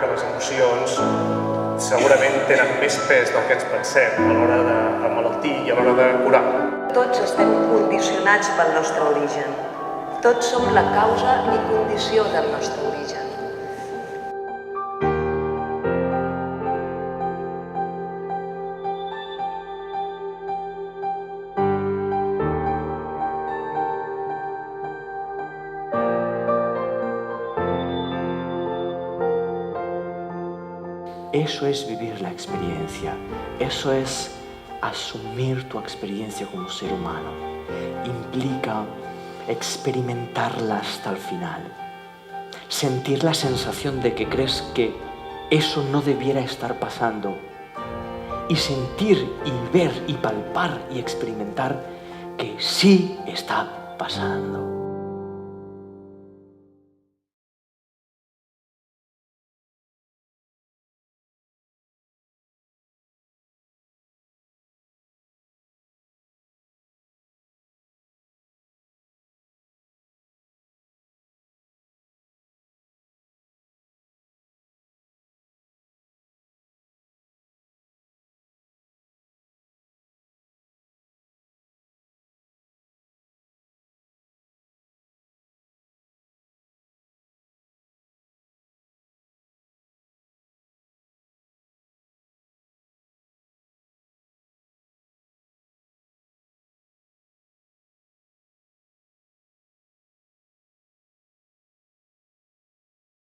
que les emocions segurament tenen més pes del que ens pensem a l'hora de malaltir i a l'hora de curar. Tots estem condicionats pel nostre origen. Tots som la causa i condició del nostre origen. Eso es vivir la experiencia, eso es asumir tu experiencia como ser humano. Implica experimentarla hasta el final, sentir la sensación de que crees que eso no debiera estar pasando y sentir y ver y palpar y experimentar que sí está pasando.